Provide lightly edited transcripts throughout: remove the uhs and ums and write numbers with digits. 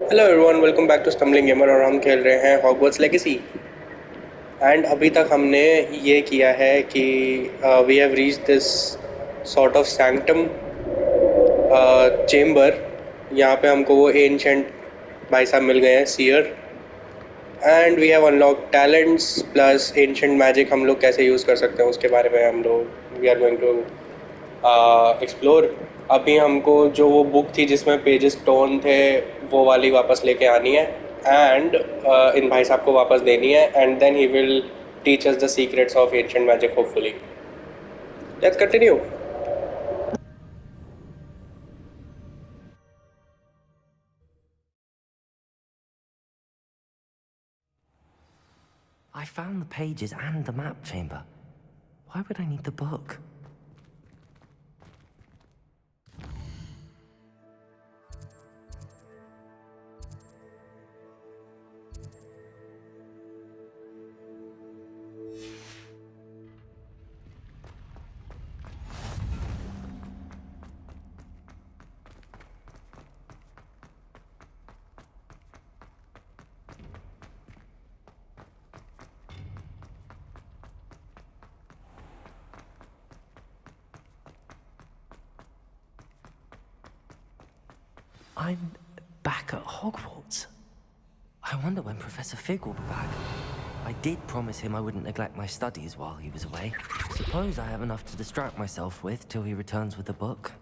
Hello everyone, welcome back to stumbling gamer और हम खेल रहे हैं हॉगवर्ट्स लेगेसी। एंड अभी तक हमने ये किया है कि we have reach this sort of sanctum chamber. यहाँ पे हमको वो एंशंट भाई साहब मिल गए हैं, seer. And we have unlock talents plus ancient magic हम लोग कैसे यूज़ कर सकते हैं उसके बारे में हम लोग we are going to explore. अभी हमको जो वो बुक थी जिसमें पेजेस टोन थे वो वाली वापस लेके आनी है एंड इन भाई साहब को वापस देनी है and then he will teach us the secrets of ancient magic hopefully. Let's continue. I found the pages and the map chamber. Why would I need the book? I'm back at Hogwarts. I wonder when Professor Fig will be back. I did promise him I wouldn't neglect my studies while he was away. Suppose I have enough to distract myself with till he returns with the book.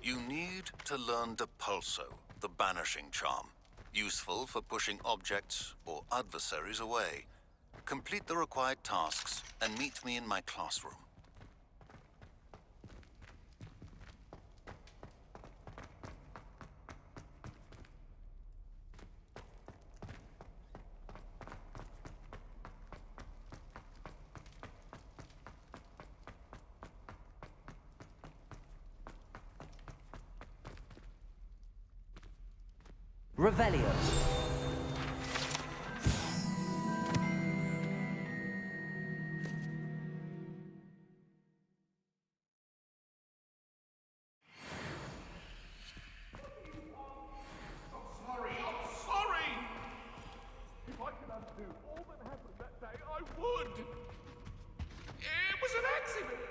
You need to learn Depulso, the banishing charm, useful for pushing objects or adversaries away. Complete the required tasks and meet me in my classroom. Revelio. I'm sorry! If I could undo all that happened that day, I would! It was an accident!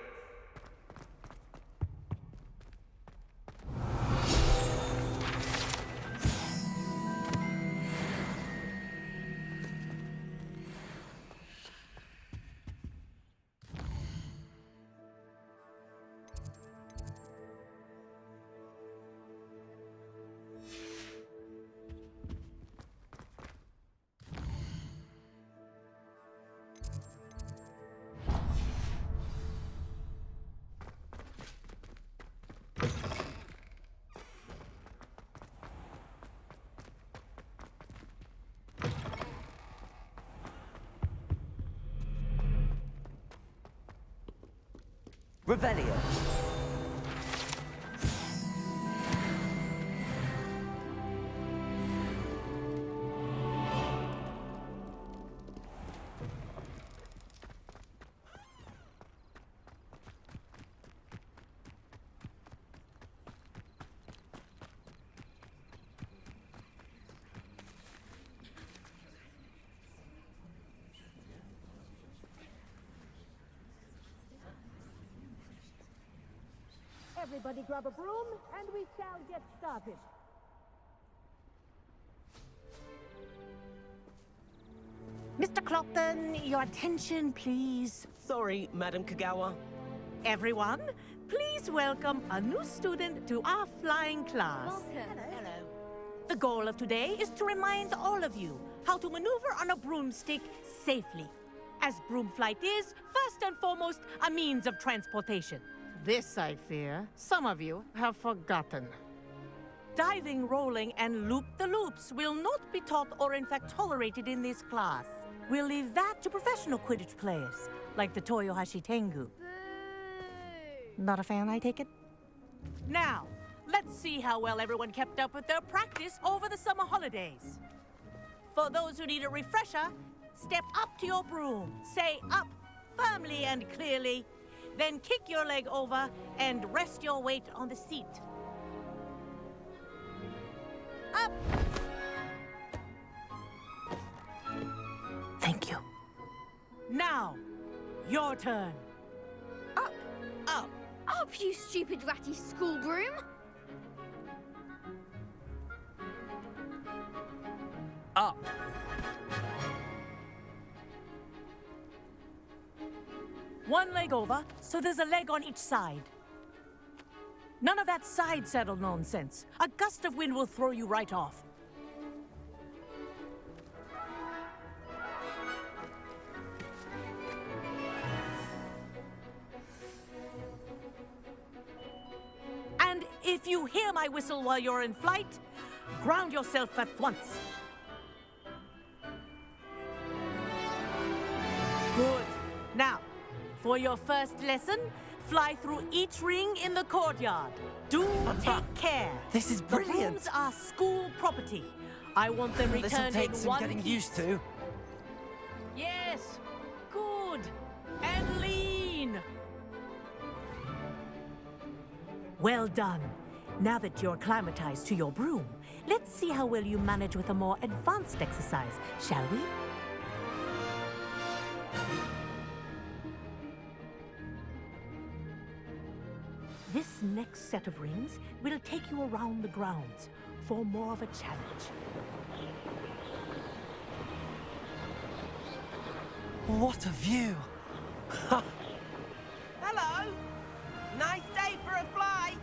Revelio. Everybody grab a broom, and we shall get started. Mr. Clopton, your attention, please. Sorry, Madam Kagawa. Everyone, please welcome a new student to our flying class. Hello. The goal of today is to remind all of you how to maneuver on a broomstick safely. As broom flight is, first and foremost, a means of transportation. This, I fear, some of you have forgotten. Diving, rolling, and loop-the-loops will not be taught or in fact tolerated in this class. We'll leave that to professional Quidditch players, like the Toyohashi Tengu. Not a fan, I take it? Now, let's see how well everyone kept up with their practice over the summer holidays. For those who need a refresher, step up to your broom, say up firmly and clearly, then kick your leg over and rest your weight on the seat. Up! Thank you. Now, your turn. Up, Up. up, you stupid ratty school broom! Up. One leg over, so there's a leg on each side. None of that side saddle nonsense. A gust of wind will throw you right off. And if you hear my whistle while you're in flight, ground yourself at once. Good. Now, for your first lesson, fly through each ring in the courtyard. Do take care. This is The brilliant. rooms are school property. I want them This'll returned take in some one getting piece. used to. Yes. Good. And lean. Well done. Now that you're acclimatized to your broom, let's see how well you manage with a more advanced exercise, shall we? This next set of rings will take you around the grounds for more of a challenge. What a view! Hello. Nice day for a flight.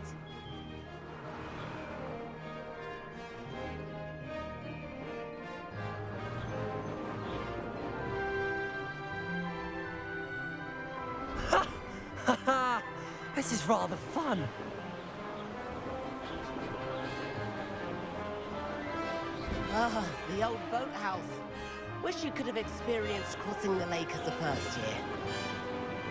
This is rather fun. Ah, the old boathouse. Wish you could have experienced crossing the lake as a first year.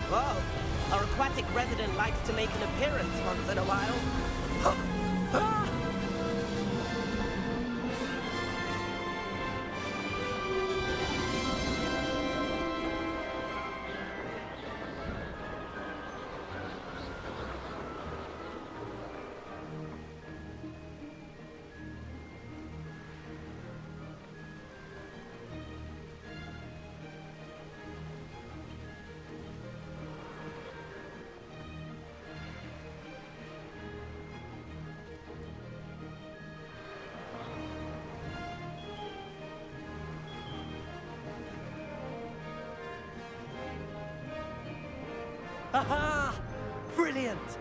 Whoa, our aquatic resident likes to make an appearance once in a while. Aha! Brilliant!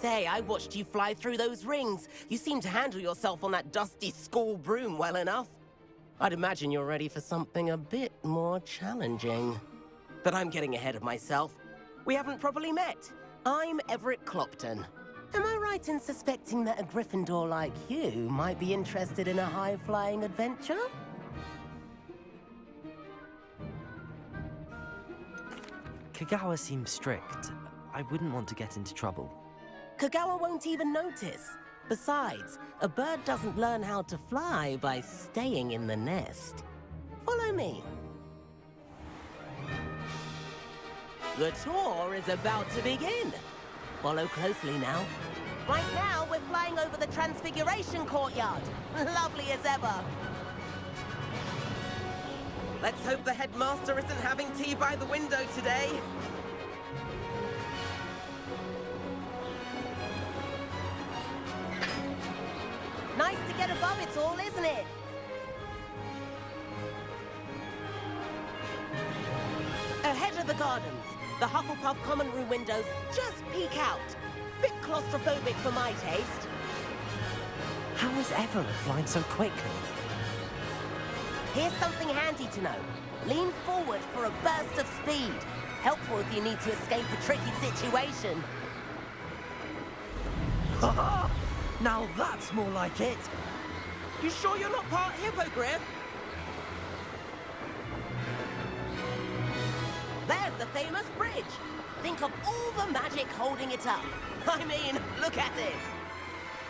say, I watched you fly through those rings. You seem to handle yourself on that dusty school broom well enough. I'd imagine you're ready for something a bit more challenging. But I'm getting ahead of myself. We haven't properly met. I'm Everett Clopton. Am I right in suspecting that a Gryffindor like you might be interested in a high-flying adventure? Kagawa seems strict. I wouldn't want to get into trouble. Kagawa won't even notice. Besides, a bird doesn't learn how to fly by staying in the nest. Follow me. The tour is about to begin. Follow closely now. Right now, we're flying over the Transfiguration Courtyard. Lovely as ever. Let's hope the headmaster isn't having tea by the window today. Nice to get above it all, isn't it? Ahead of the gardens, the Hufflepuff common room windows just peek out. Bit claustrophobic for my taste. How is Everett flying so quickly? Here's something handy to know. Lean forward for a burst of speed. Helpful if you need to escape a tricky situation. Haha! Now that's more like it! You sure you're not part hippogriff? There's the famous bridge. Think of all the magic holding it up. I mean, look at it.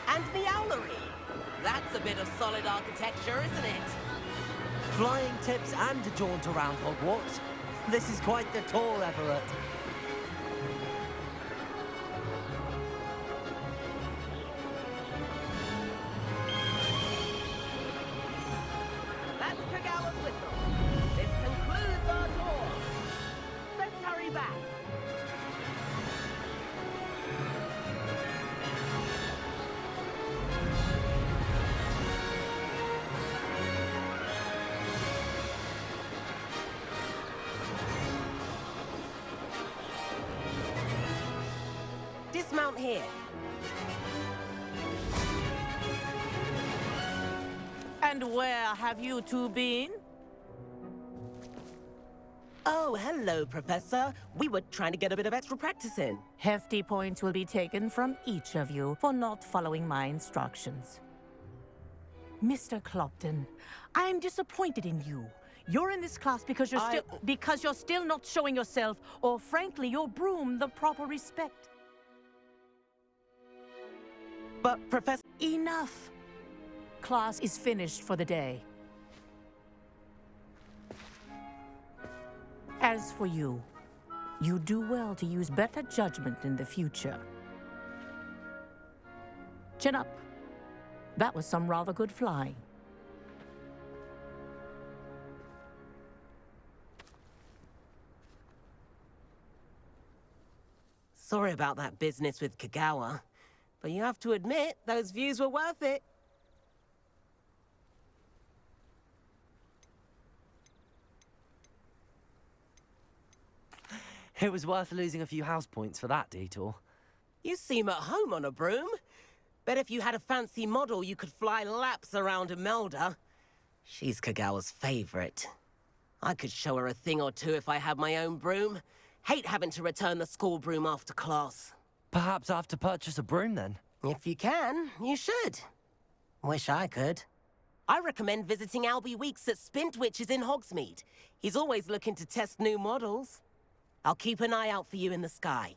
And the owlery. That's a bit of solid architecture, isn't it? Flying tips and a jaunt around Hogwarts. This is quite the tour, Everett. That's Kagawa's whistle. This concludes our tour. Let's hurry back. Dismount here. And where have you two been? Oh, hello, Professor. We were trying to get a bit of extra practice in. Hefty points will be taken from each of you for not following my instructions. Mr. Clopton, I'm disappointed in you. You're in this class because you're still not showing yourself, or frankly, your broom the proper respect. But, Professor... Enough. Class is finished for the day. As for you, you do well to use better judgment in the future. Chin up. That was some rather good flying. Sorry about that business with Kagawa, but you have to admit, those views were worth it. It was worth losing a few house points for that detour. You seem at home on a broom. Bet if you had a fancy model, you could fly laps around Imelda. She's Kagawa's favorite. I could show her a thing or two if I had my own broom. Hate having to return the school broom after class. Perhaps I have to purchase a broom then? If you can, you should. Wish I could. I recommend visiting Albie Weeks at Spintwitches in Hogsmeade. He's always looking to test new models. I'll keep an eye out for you in the sky.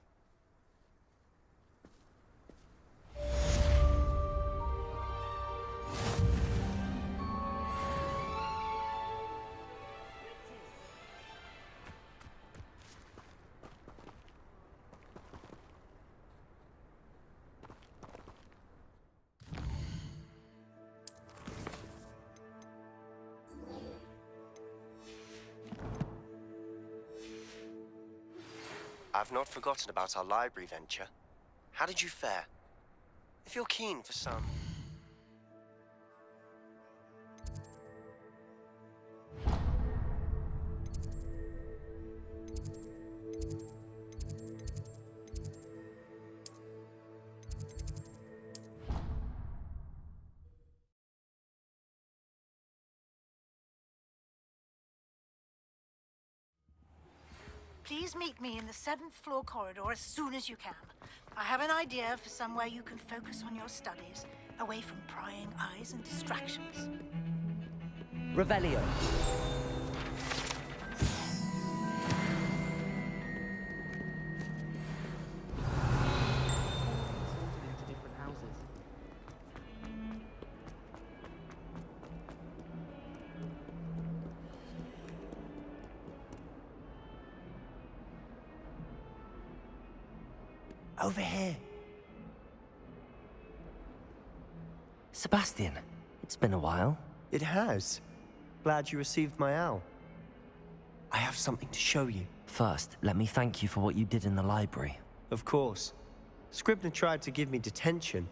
I've not forgotten about our library venture. How did you fare? If you're keen for some... Please meet me in the 7th floor corridor as soon as you can. I have an idea for somewhere you can focus on your studies, away from prying eyes and distractions. Revelio. Into different houses. Over here. Sebastian, it's been a while. It has. Glad you received my owl. I have something to show you. First, let me thank you for what you did in the library. Of course. Scribner tried to give me detention,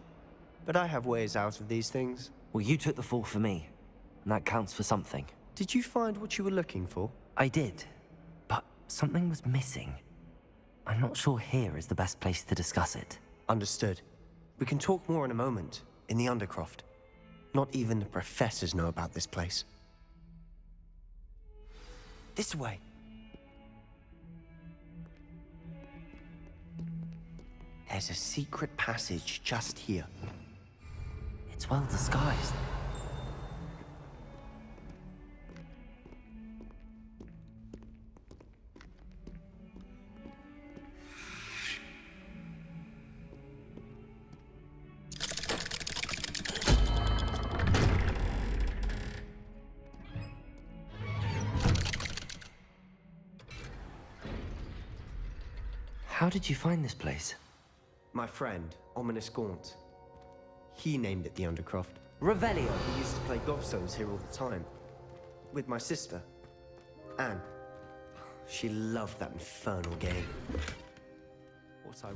but I have ways out of these things. Well, you took the fall for me, and that counts for something. Did you find what you were looking for? I did, but something was missing. I'm not sure here is the best place to discuss it. Understood. We can talk more in a moment, in the Undercroft. Not even the professors know about this place. This way. There's a secret passage just here. It's well disguised. How did you find this place? My friend, Ominous Gaunt. He named it the Undercroft. Revelio. We used to play gobstones here all the time. With my sister, Anne. She loved that infernal game. What I...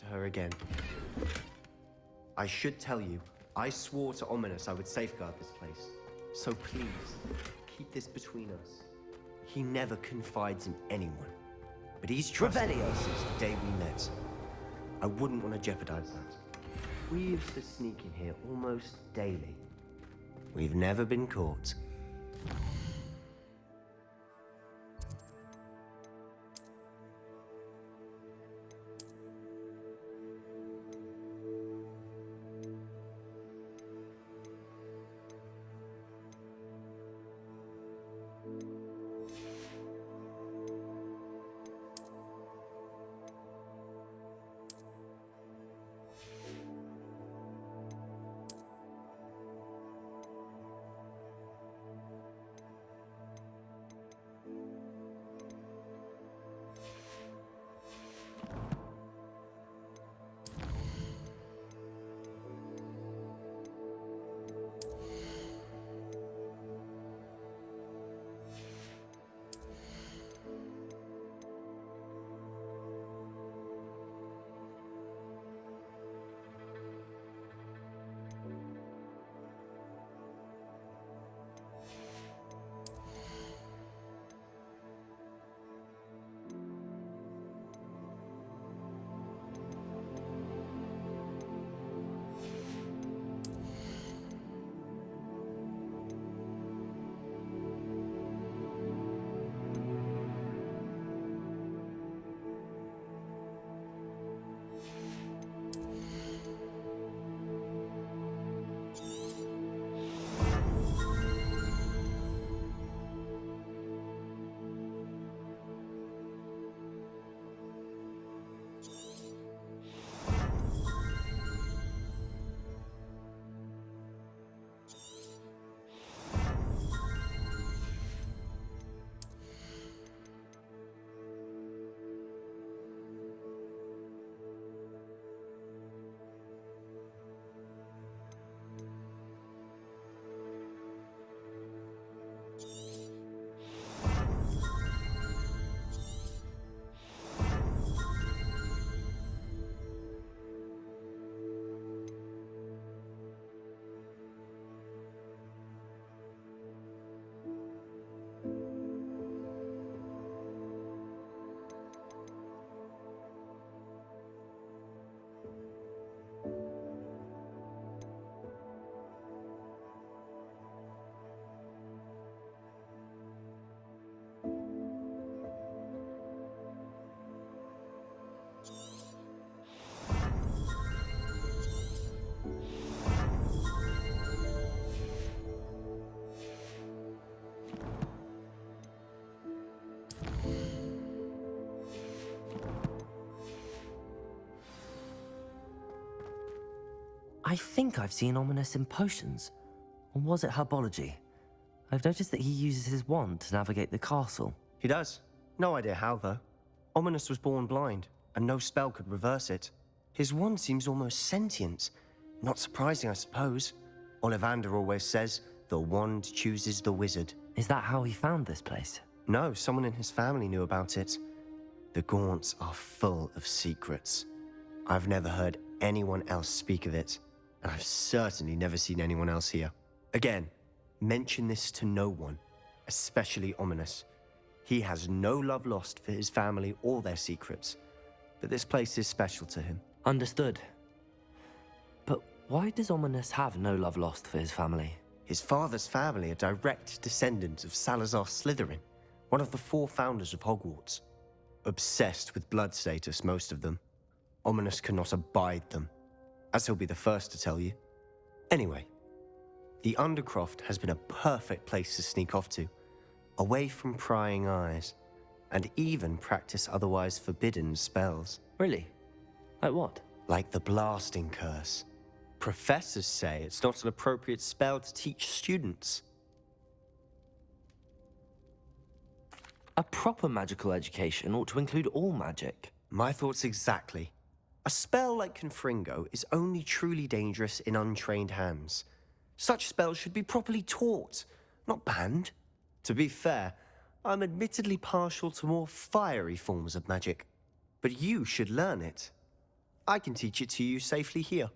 to her again. I should tell you, I swore to Ominous I would safeguard this place. So please, keep this between us. He never confides in anyone. But he's trusted me since the day we met. I wouldn't want to jeopardize that. We used to sneak in here almost daily. We've never been caught. I think I've seen Ominous in potions. Or was it herbology? I've noticed that he uses his wand to navigate the castle. He does. No idea how, though. Ominous was born blind, and no spell could reverse it. His wand seems almost sentient. Not surprising, I suppose. Ollivander always says, the wand chooses the wizard. Is that how he found this place? No, someone in his family knew about it. The Gaunts are full of secrets. I've never heard anyone else speak of it, and I've certainly never seen anyone else here. Again, mention this to no one, especially Ominous. He has no love lost for his family or their secrets, but this place is special to him. Understood. But why does Ominous have no love lost for his family? His father's family are direct descendants of Salazar Slytherin, one of the 4 founders of Hogwarts. Obsessed with blood status, most of them. Ominous cannot abide them, as he'll be the first to tell you. Anyway, the Undercroft has been a perfect place to sneak off to, away from prying eyes, and even practice otherwise forbidden spells. Really? Like what? Like the Blasting Curse. Professors say it's not an appropriate spell to teach students. A proper magical education ought to include all magic. My thoughts exactly. A spell like Confringo is only truly dangerous in untrained hands. Such spells should be properly taught, not banned. To be fair, I'm admittedly partial to more fiery forms of magic, but you should learn it. I can teach it to you safely here.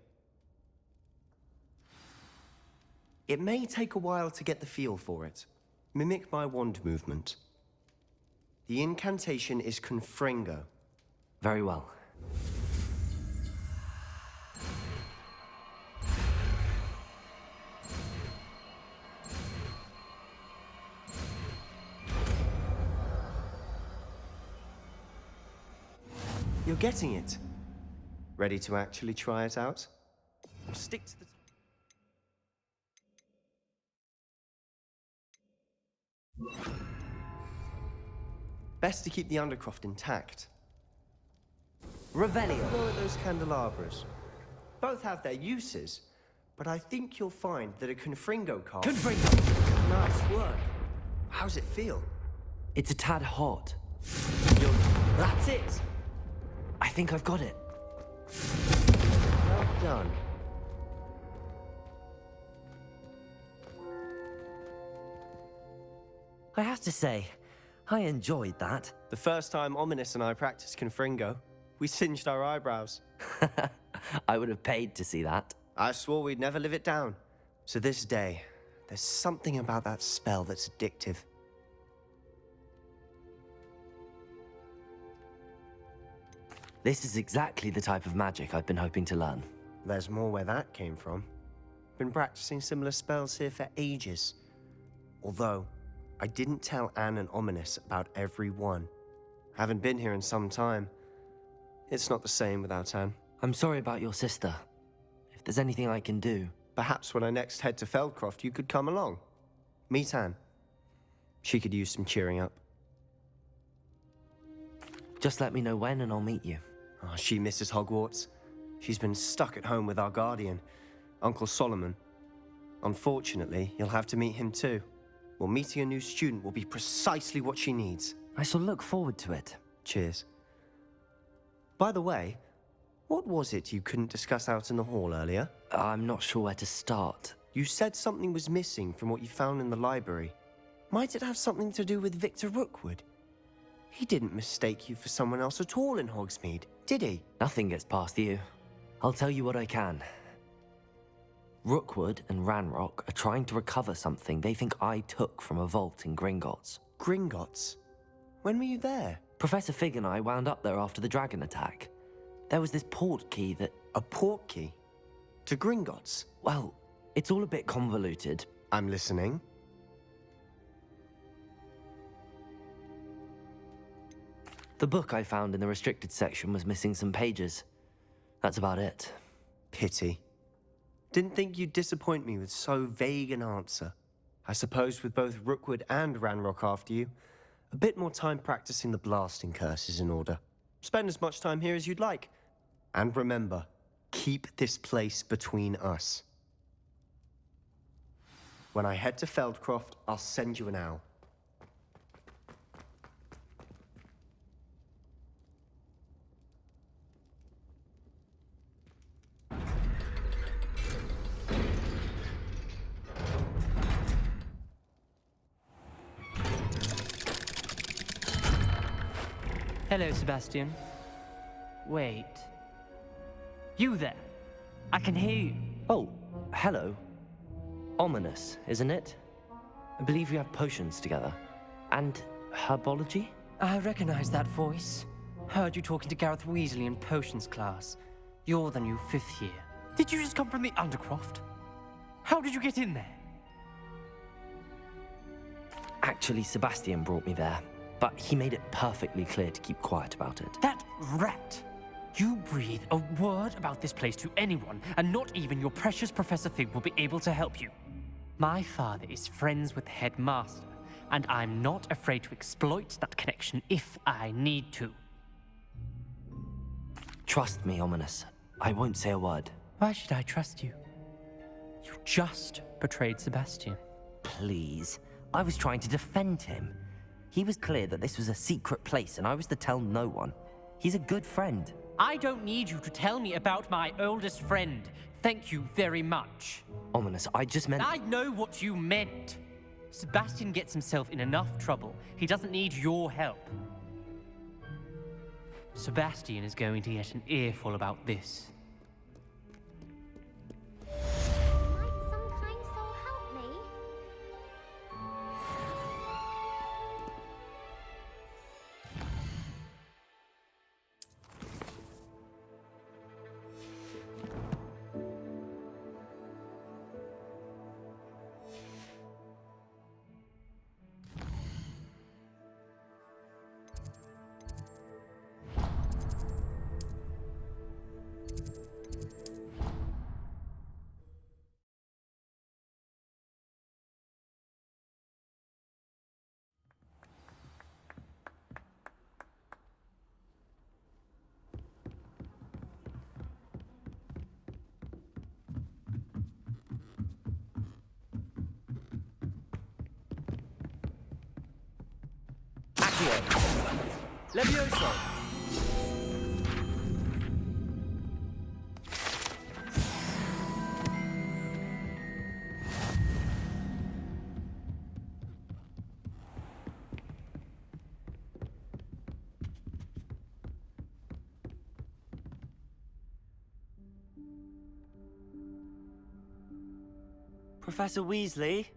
It may take a while to get the feel for it. Mimic my wand movement. The incantation is Confringo. Very well. You're getting it. Ready to actually try it out? Or stick to the... Best to keep the Undercroft intact. Revelio. Lower those candelabras. Both have their uses, but I think you'll find that a Confringo card... Confringo! Nice work. How's it feel? It's a tad hot. That's it! I think I've got it. Well done. I have to say, I enjoyed that. The first time Ominous and I practiced Confringo, we singed our eyebrows. I would have paid to see that. I swore we'd never live it down. To this day, there's something about that spell that's addictive. This is exactly the type of magic I've been hoping to learn. There's more where that came from. Been practicing similar spells here for ages. Although, I didn't tell Anne and Ominous about every one. Haven't been here in some time. It's not the same without Anne. I'm sorry about your sister. If there's anything I can do... Perhaps when I next head to Feldcroft, you could come along. Meet Anne. She could use some cheering up. Just let me know when and I'll meet you. Oh, she misses Hogwarts. She's been stuck at home with our guardian, Uncle Solomon. Unfortunately, you'll have to meet him too. Well, meeting a new student will be precisely what she needs. I shall look forward to it. Cheers. By the way, what was it you couldn't discuss out in the hall earlier? I'm not sure where to start. You said something was missing from what you found in the library. Might it have something to do with Victor Rookwood? He didn't mistake you for someone else at all in Hogsmeade, did he? Nothing gets past you. I'll tell you what I can. Rookwood and Ranrock are trying to recover something they think I took from a vault in Gringotts. Gringotts? When were you there? Professor Fig and I wound up there after the dragon attack. There was this port key that... A port key? To Gringotts? Well, it's all a bit convoluted. I'm listening. The book I found in the restricted section was missing some pages. That's about it. Pity. Didn't think you'd disappoint me with so vague an answer. I suppose with both Rookwood and Ranrock after you, a bit more time practicing the blasting curse is in order. Spend as much time here as you'd like. And remember, Keep this place between us. When I head to Feldcroft, I'll send you an owl. Hello, Sebastian. Wait. You there? I can hear you. Oh, hello. Ominous, isn't it? I believe we have potions together. And herbology? I recognize that voice. Heard you talking to Gareth Weasley in potions class. You're the new 5th year. Did you just come from the Undercroft? How did you get in there? Actually, Sebastian brought me there. But he made it perfectly clear to keep quiet about it. That rat! You breathe a word about this place to anyone, and not even your precious Professor Fig will be able to help you. My father is friends with the headmaster, and I'm not afraid to exploit that connection if I need to. Trust me, Ominous. I won't say a word. Why should I trust you? You just betrayed Sebastian. Please. I was trying to defend him. He was clear that this was a secret place, and I was to tell no one. He's a good friend. I don't need you to tell me about my oldest friend. Thank you very much. Ominous, I just meant... I know what you meant. Sebastian gets himself in enough trouble. He doesn't need your help. Sebastian is going to get an earful about this. Might some kind soul help me? Levioso! Professor Weasley?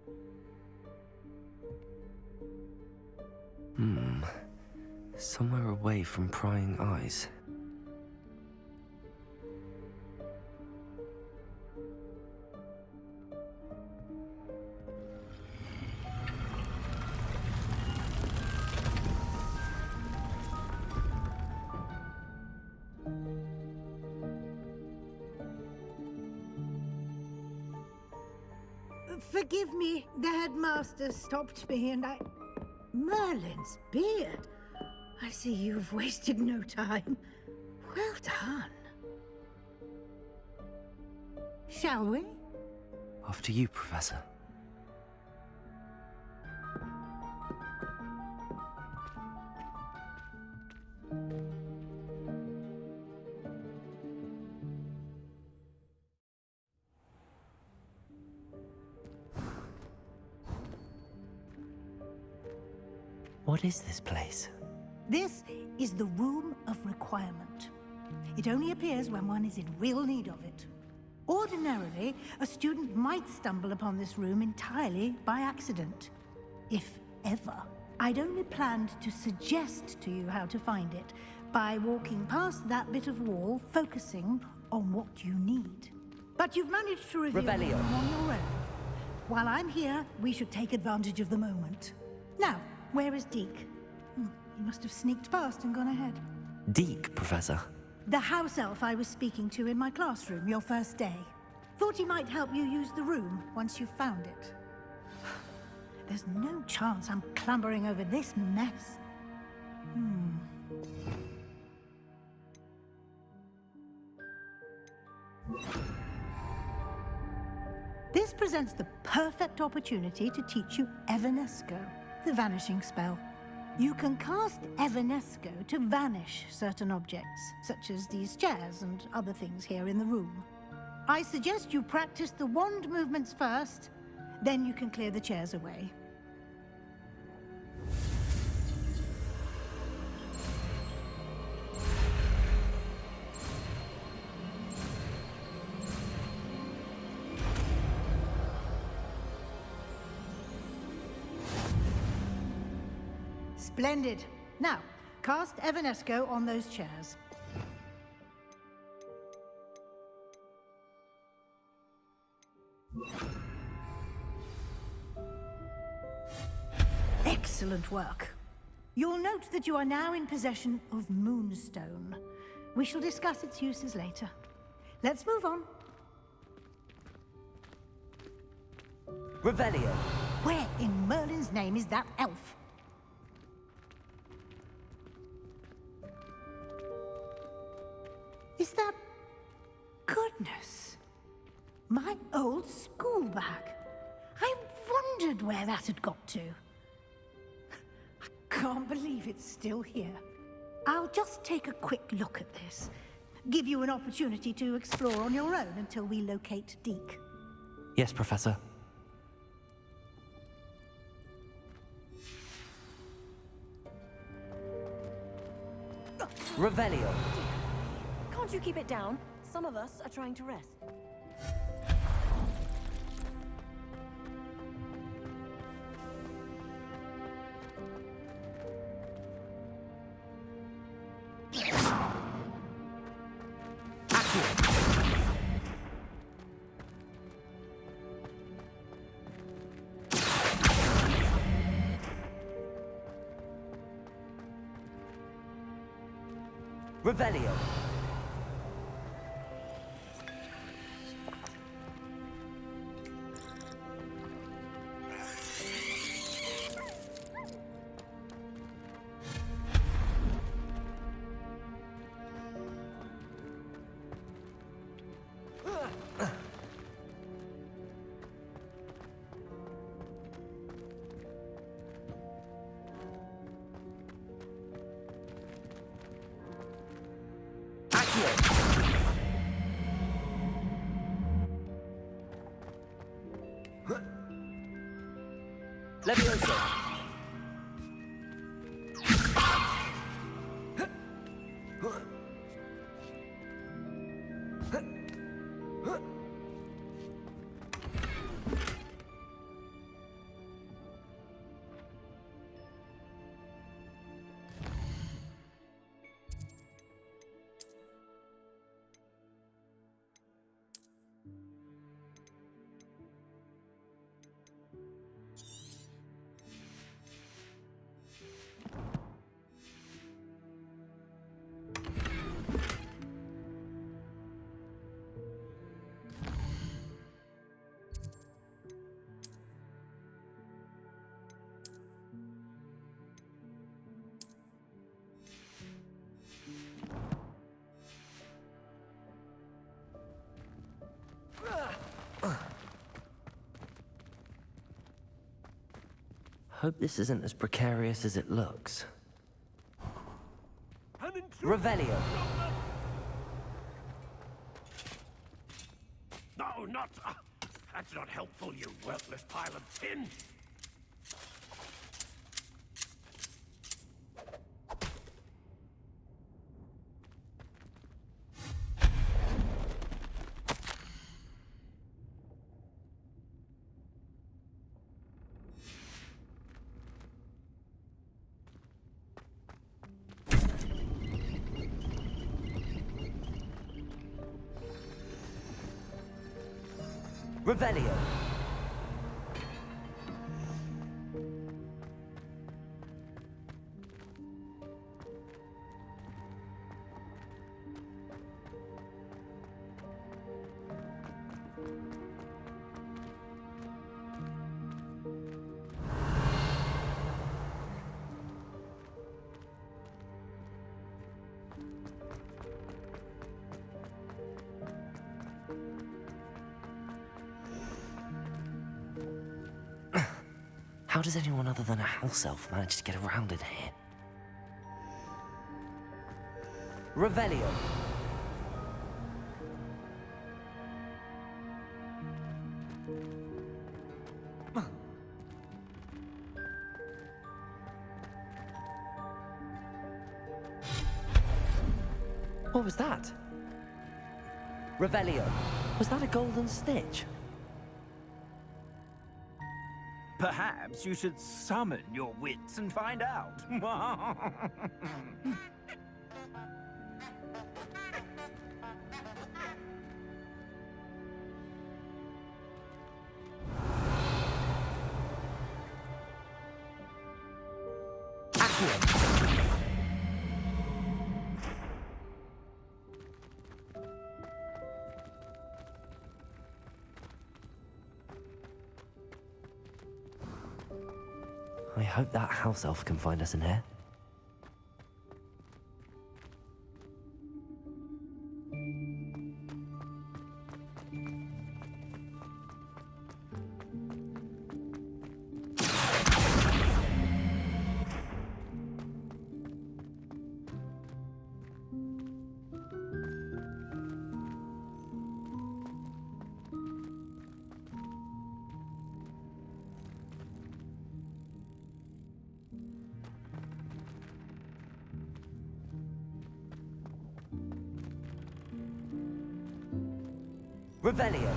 Somewhere away from prying eyes. Forgive me, the headmaster stopped me and I... Merlin's beard. I see you've wasted no time. Well done. Shall we? After you, Professor. What is this place? This is the Room of Requirement. It only appears when one is in real need of it. Ordinarily, a student might stumble upon this room entirely by accident. If ever. I'd only planned to suggest to you how to find it by walking past that bit of wall, focusing on what you need. But you've managed to reveal Revelio. them on your own. While I'm here, we should take advantage of the moment. Now, where is Deke? He must have sneaked past and gone ahead. Deke, Professor. The house elf I was speaking to in my classroom your first day. Thought he might help you use the room once you've found it. There's no chance I'm clambering over this mess. This presents the perfect opportunity to teach you Evanesco, the vanishing spell. You can cast Evanesco to vanish certain objects, such as these chairs and other things here in the room. I suggest you practice the wand movements first, then you can clear the chairs away. Splendid. Now, cast Evanesco on those chairs. Excellent work. You'll note that you are now in possession of Moonstone. We shall discuss its uses later. Let's move on. Revelio. Where in Merlin's name is that elf? Is that... Goodness. My old school bag. I wondered where that had got to. I can't believe it's still here. I'll just take a quick look at this. Give you an opportunity to explore on your own until we locate Deke. Yes, Professor. Revelio. Can't you keep it down? Some of us are trying to rest. Revelio. Levioso. Hope this isn't as precarious as it looks. Revelio. No, not... that's not helpful, you worthless pile of tin. Revelio. How does anyone other than a house elf manage to get around in here? Revelio. What was that? Revelio. Was that a golden stitch? Perhaps you should summon your wits and find out. I hope that house elf can find us in here. Revelio.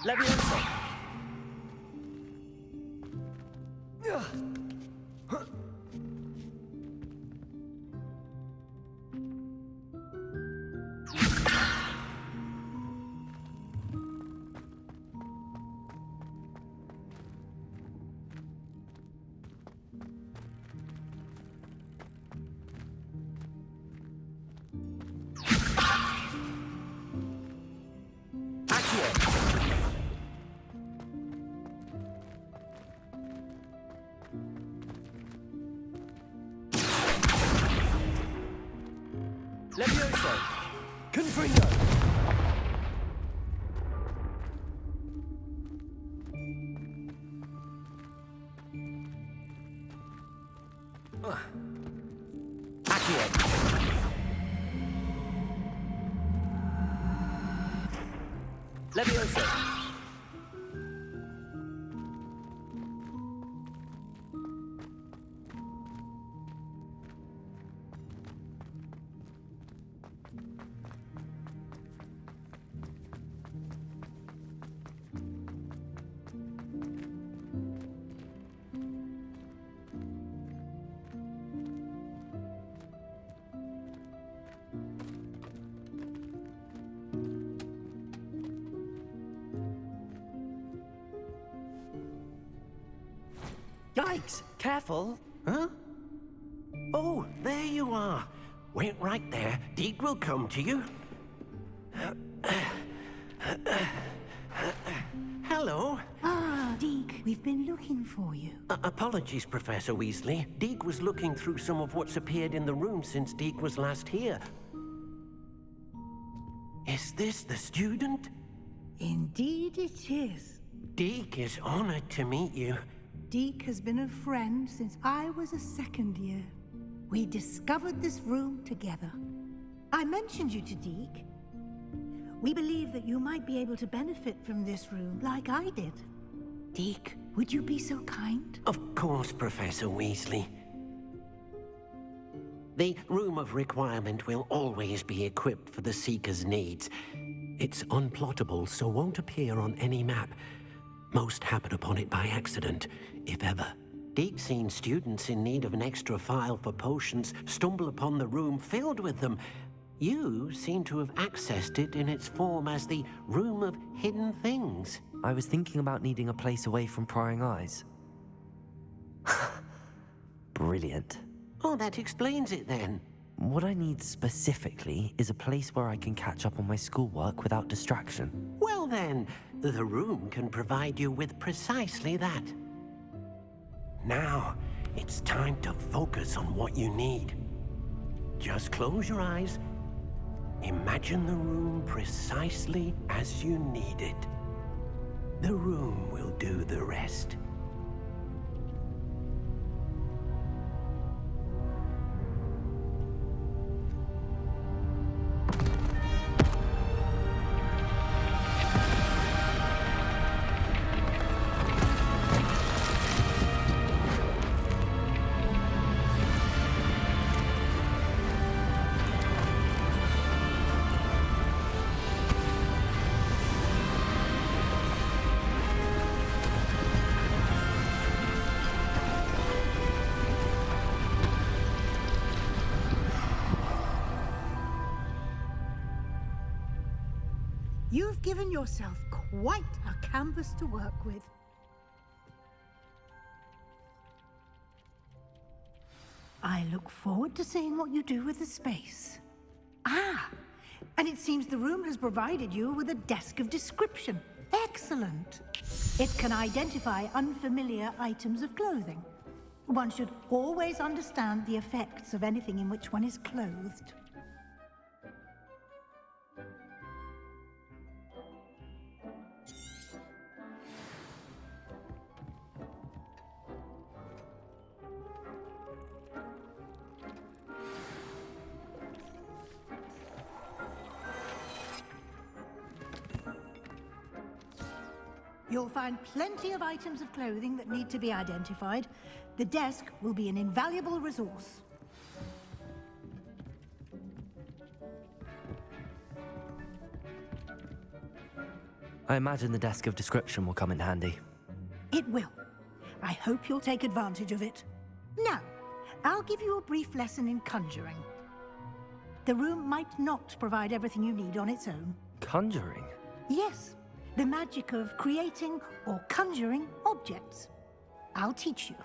Leviosa. Leviosa. Confringo. Accio. Leviosa. Yikes! Careful! Huh? Oh, there you are. Wait right there. Deke will come to you. Hello. Ah, Deke, we've been looking for you. Apologies, Professor Weasley. Deke was looking through some of what's appeared in the room since Deke was last here. Is this the student? Indeed it is. Deke is honored to meet you. Deke has been a friend since I was a second year. We discovered this room together. I mentioned you to Deke. We believe that you might be able to benefit from this room like I did. Deke, would you be so kind? Of course, Professor Weasley. The Room of Requirement will always be equipped for the Seeker's needs. It's unplottable, so won't appear on any map. Most happen upon it by accident, if ever. Deke's seen students in need of an extra file for potions stumble upon the room filled with them. You seem to have accessed it in its form as the Room of Hidden Things. I was thinking about needing a place away from prying eyes. Brilliant. Oh, that explains it then. What I need specifically is a place where I can catch up on my schoolwork without distraction. Well then, the room can provide you with precisely that. Now, it's time to focus on what you need. Just close your eyes. Imagine the room precisely as you need it. The room will do the rest. You've given yourself quite a canvas to work with. I look forward to seeing what you do with the space. Ah, and it seems the room has provided you with a desk of description. Excellent. It can identify unfamiliar items of clothing. One should always understand the effects of anything in which one is clothed. You'll find plenty of items of clothing that need to be identified. The desk will be an invaluable resource. I imagine the desk of description will come in handy. It will. I hope you'll take advantage of it. Now, I'll give you a brief lesson in conjuring. The room might not provide everything you need on its own. Conjuring? Yes, the magic of creating or conjuring objects. I'll teach you.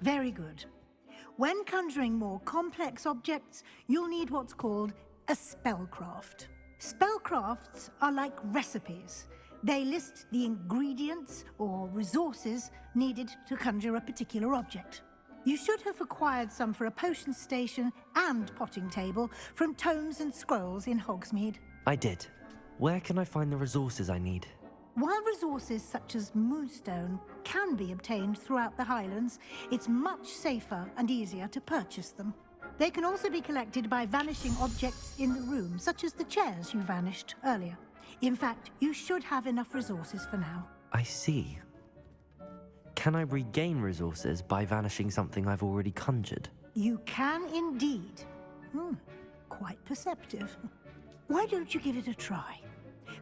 Very good. When conjuring more complex objects, you'll need what's called a spellcraft. Spellcrafts are like recipes. They list the ingredients or resources needed to conjure a particular object. You should have acquired some for a potion station and potting table from tomes and scrolls in Hogsmeade. I did. Where can I find the resources I need? While resources such as moonstone can be obtained throughout the Highlands, it's much safer and easier to purchase them. They can also be collected by vanishing objects in the room, such as the chairs you vanished earlier. In fact, you should have enough resources for now. I see. Can I regain resources by vanishing something I've already conjured? You can indeed. Quite perceptive. Why don't you give it a try?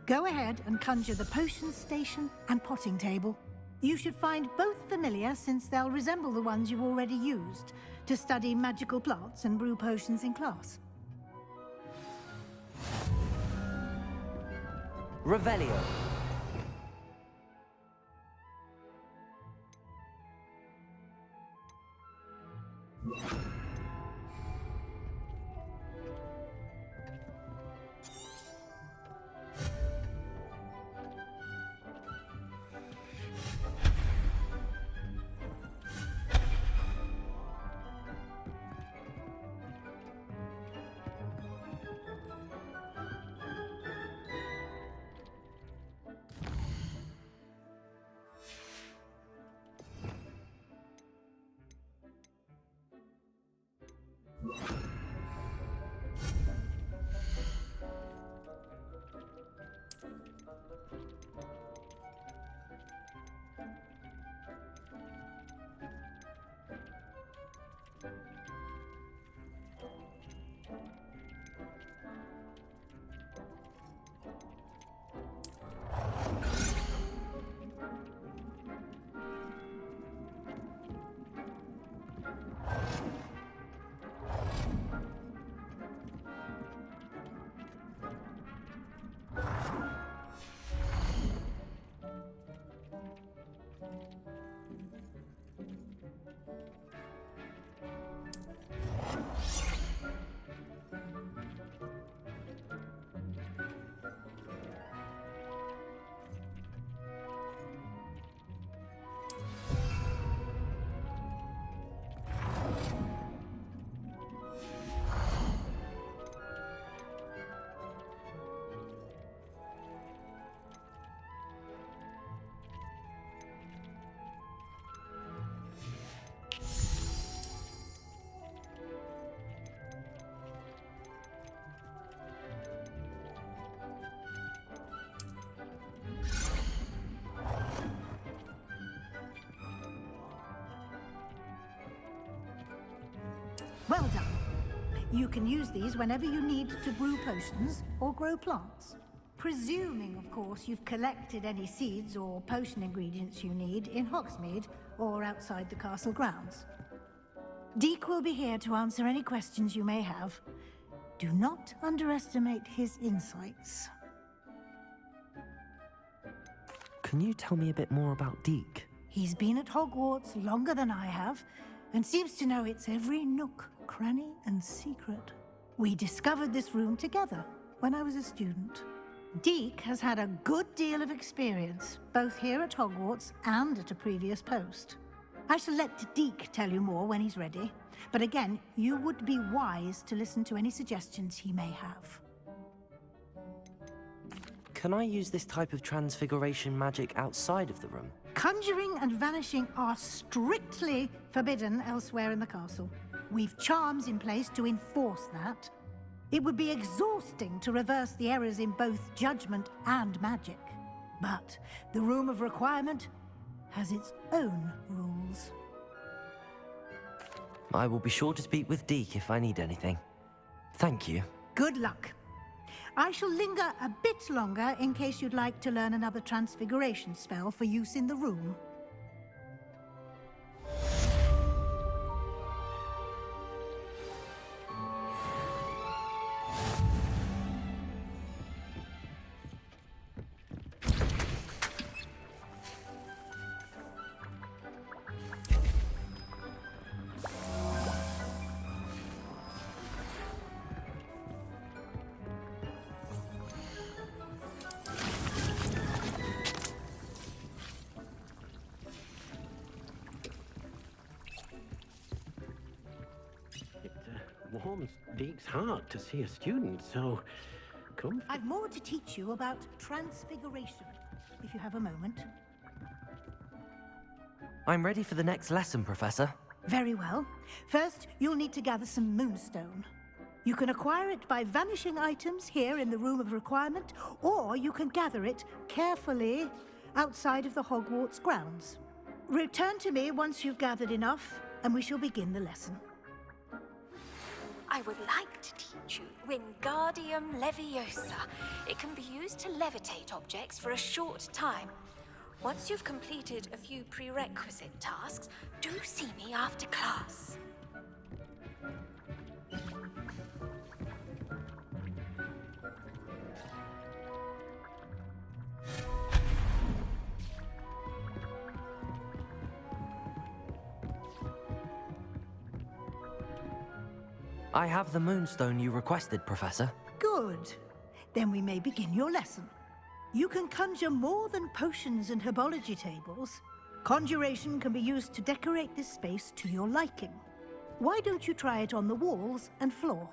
Go ahead and conjure the potion station and potting table. You should find both familiar, since they'll resemble the ones you've already used to study magical plants and brew potions in class. Revelio. Well done. You can use these whenever you need to brew potions or grow plants. Presuming, of course, you've collected any seeds or potion ingredients you need in Hogsmeade or outside the castle grounds. Deek will be here to answer any questions you may have. Do not underestimate his insights. Can you tell me a bit more about Deek? He's been at Hogwarts longer than I have, and seems to know its every nook, cranny, and secret. We discovered this room together when I was a student. Deek has had a good deal of experience, both here at Hogwarts and at a previous post. I shall let Deek tell you more when he's ready, but again, you would be wise to listen to any suggestions he may have. Can I use this type of transfiguration magic outside of the room? Conjuring and vanishing are strictly forbidden elsewhere in the castle. We've charms in place to enforce that. It would be exhausting to reverse the errors in both judgment and magic. But the Room of Requirement has its own rules. I will be sure to speak with Deek if I need anything. Thank you. Good luck. I shall linger a bit longer in case you'd like to learn another transfiguration spell for use in the room. Warms Deek's heart to see a student so I've more to teach you about transfiguration, if you have a moment. I'm ready for the next lesson, Professor. Very well. First, you'll need to gather some moonstone. You can acquire it by vanishing items here in the Room of Requirement, or you can gather it carefully outside of the Hogwarts grounds. Return to me once you've gathered enough, and we shall begin the lesson. I would like to teach you Wingardium Leviosa. It can be used to levitate objects for a short time. Once you've completed a few prerequisite tasks, do see me after class. I have the moonstone you requested, Professor. Good. Then we may begin your lesson. You can conjure more than potions and herbology tables. Conjuration can be used to decorate this space to your liking. Why don't you try it on the walls and floor?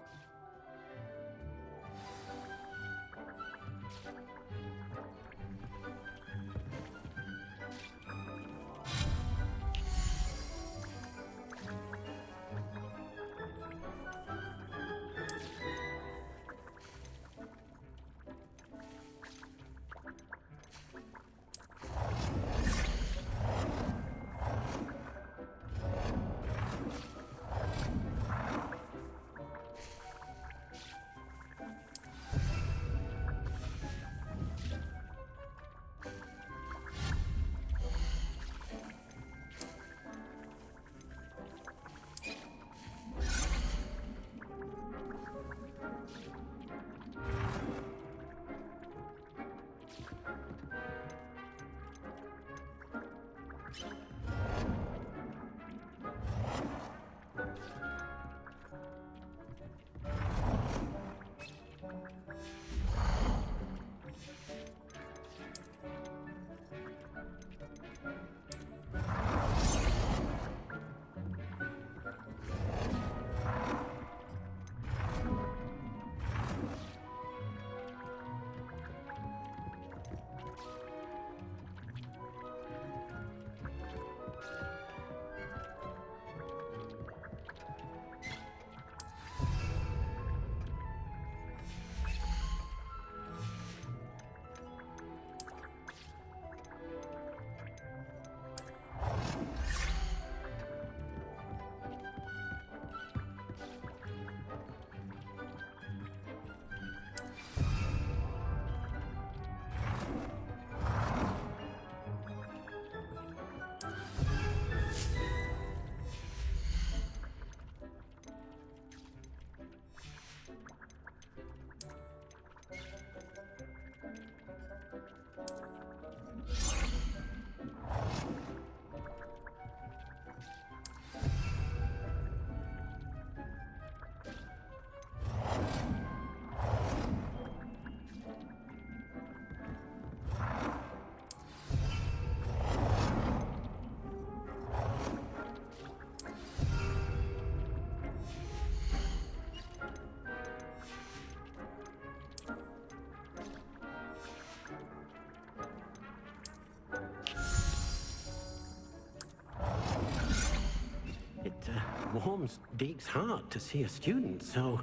warms Deke's heart to see a student so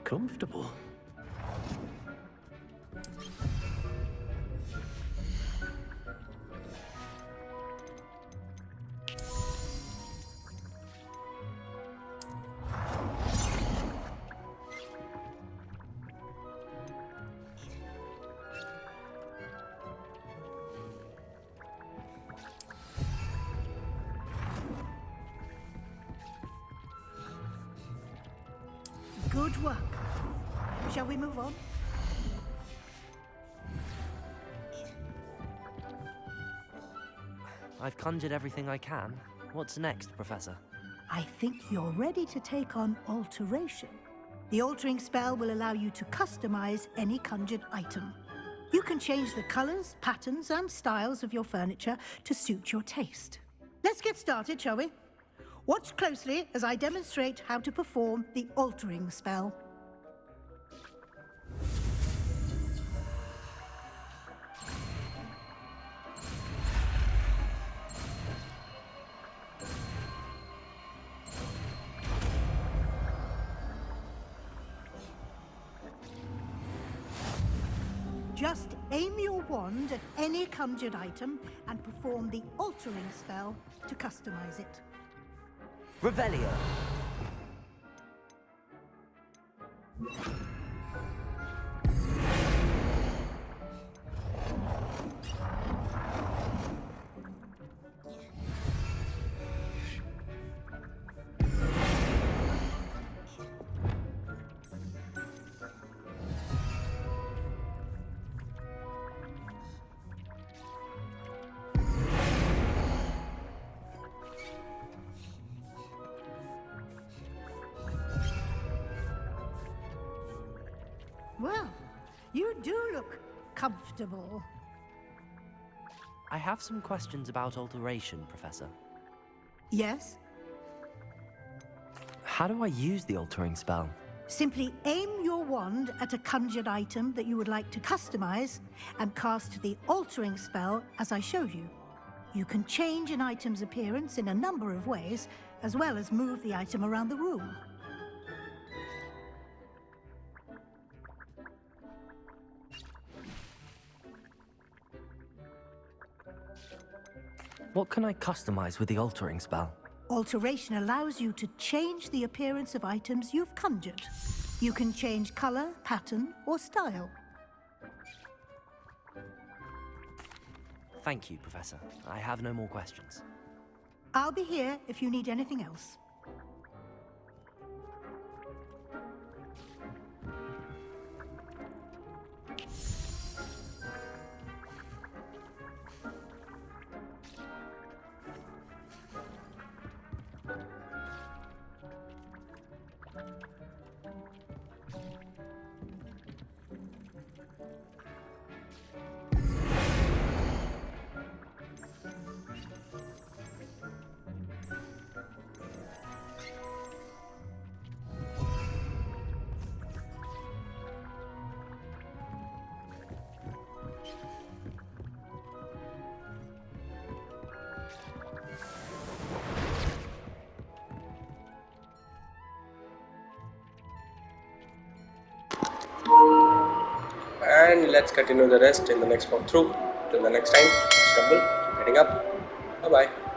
comfortable. Good work. Shall we move on? I've conjured everything I can. What's next, Professor? I think you're ready to take on alteration. The altering spell will allow you to customize any conjured item. You can change the colors, patterns, and styles of your furniture to suit your taste. Let's get started, shall we? Watch closely as I demonstrate how to perform the altering spell. Just aim your wand at any conjured item and perform the altering spell to customize it. Revelio. Well, you do look comfortable. I have some questions about alteration, Professor. Yes? How do I use the altering spell? Simply aim your wand at a conjured item that you would like to customize and cast the altering spell as I showed you. You can change an item's appearance in a number of ways, as well as move the item around the room. What can I customize with the altering spell? Alteration allows you to change the appearance of items you've conjured. You can change color, pattern, or style. Thank you, Professor. I have no more questions. I'll be here if you need anything else. And let's continue the rest in the next walkthrough. Till the next time, stumble, keep heading up. Bye bye.